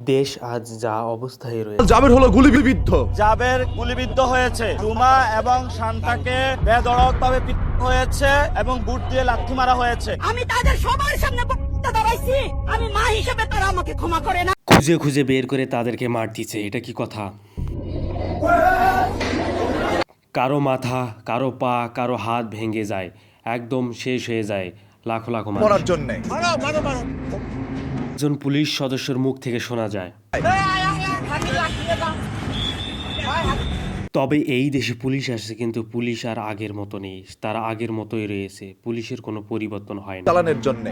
দেশ আজ যা অবস্থায় রয়েছে। জাবের হলো গুলিবিদ্ধ। জাবের গুলিবিদ্ধ হয়েছে। রুমা এবং শান্তাকে বেধড়কভাবে পিটানো হয়েছে এবং বুট দিয়ে লাথি মারা হয়েছে। আমি তাদের সবার সামনে বক্তৃতা দাঁড়াইছি, আমি মা হিসেবে তারা আমাকে ক্ষমা করে না। খুঁজে খুঁজে বের করে তাদেরকে মার দিচ্ছে, এটা কি কথা? কারো মাথা, কারো পা, কারো হাত ভেঙে যায়, একদম শেষ হয়ে যায় লাখো লাখো মানুষ। করার জন্য একজন পুলিশ সদস্যের মুখ থেকে শোনা যায়, তবে এই দেশে পুলিশ আসছে কিন্তু পুলিশ আর আগের মতো নেই, তারা আগের মতোই রয়েছে, পুলিশের কোনো পরিবর্তন হয় না। চালানোর জন্য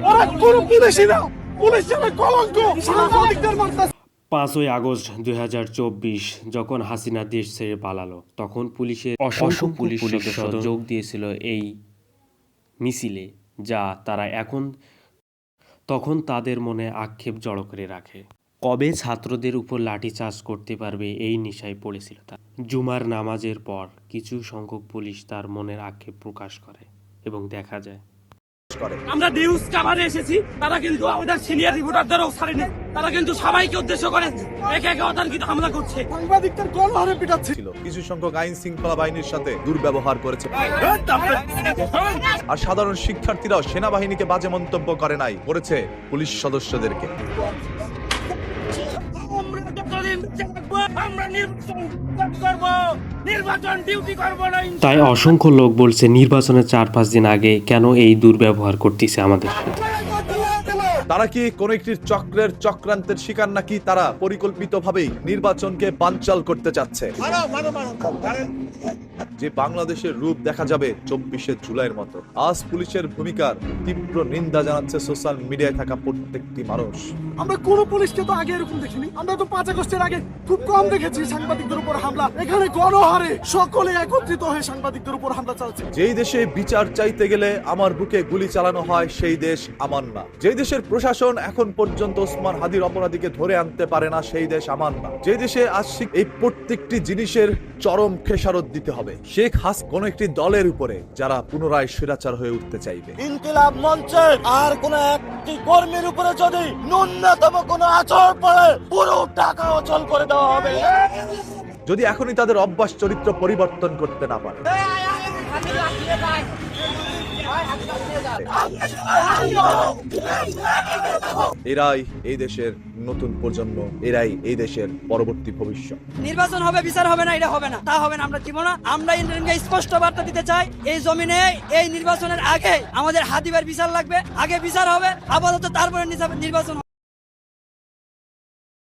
5ই আগস্ট 2024 যখন হাসিনা দেশ ছেড়ে পালালো, তখন পুলিশের অসংখ্য পুলিশ সদস্য যোগ দিয়েছিল এই মিছিলে, যা তারা তখন তাদের মনে আক্ষেপ জড়ো করে রাখে। কবে ছাত্রদের উপর লাঠিচার্জ করতে পারবে এই নেশায় পড়েছিল তারা। জুমার নামাজের পর কিছু সংখ্যক পুলিশ তার মনের আক্ষেপ প্রকাশ করে এবং দেখা যায় আমরা নিউজ কাভারে এসেছি, তারা কিন্তু আমাদের সিনিয়র রিপোর্টারদেরও ছাড়েনি, তারা কিন্তু সবাইকে উদ্দেশ্য করে একে একে অতর্কিত হামলা করছে। সাংবাদিকদের গণহারে পিটাচ্ছে। কিছু সংখ্যক আইন শৃঙ্খলা বাহিনীর সাথে দুর্ব্যবহার করেছে, আর সাধারণ শিক্ষার্থীরাও সেনাবাহিনীকে বাজে মন্তব্য করে নাই, করেছে পুলিশ সদস্যদেরকে। তাই অসংখ্য লোক বলছে নির্বাচনের 4-5 দিন আগে কেন এই দুর্ব্যবহার করতেছে আমাদের সাথে। তারা কি কোন একটি চক্রান্তের শিকার, নাকি তারা পরিকল্পিতভাবেই নির্বাচনকে বানচাল করতে চাচ্ছে? যে বাংলাদেশের রূপ দেখা যাবে 24শে জুলাইয়ের মতো। আজ পুলিশের ভূমিকার তীব্র নিন্দা জানাচ্ছে সোশ্যাল মিডিয়ায় থাকা প্রত্যেকটি মানুষ। আমরা কোন পুলিশকে তো আগে এরকম দেখিনি। আমরা তো 5 আগস্টের আগে খুব কম দেখেছি সাংবাদিকদের উপর হামলা। এখানে গণহারে সকলে একত্রিত হয়ে সাংবাদিকদের উপর হামলা চালাচ্ছে। যেই দেশে বিচার চাইতে গেলে আমার বুকে গুলি চালানো হয়, সেই দেশ আমার না। যেই দেশের প্রশাসন এখন পর্যন্ত ওসমান হাদির অপরাধীকে ধরে আনতে পারে না, সেই দেশ আমার না। যে দেশে আজ এই প্রত্যেকটি জিনিসের চরম খেসারত দিতে হবে শেখ হাসিনা কোন একটি দলের উপরে, যারা পুনরায় স্বৈরাচার হয়ে উঠতে চাইবে। ইনকিলাব মঞ্চের আর কোন একটি কর্মীর উপরে যদি ন্যূনতম কোনো আচরণ পড়ে, পুরো টাকা অচল করে দেওয়া হবে। যদি এখনই তাদের অভ্যাস চরিত্র পরিবর্তন করতে না পারে। এরাই এই দেশের নতুন প্রজন্ম, এরাই এই দেশের পরবর্তী ভবিষ্যৎ। নির্বাচন হবে, বিচার হবে না, এটা হবে না, তা হবে না, আমরা দিব না। আমরা ইন্ডিয়ানকে স্পষ্ট বার্তা দিতে চাই, এই জমিনে এই নির্বাচনের আগে আমাদের হাদিবার বিচার লাগবে, আগে বিচার হবে, আপাতত তারপরে নির্বাচন।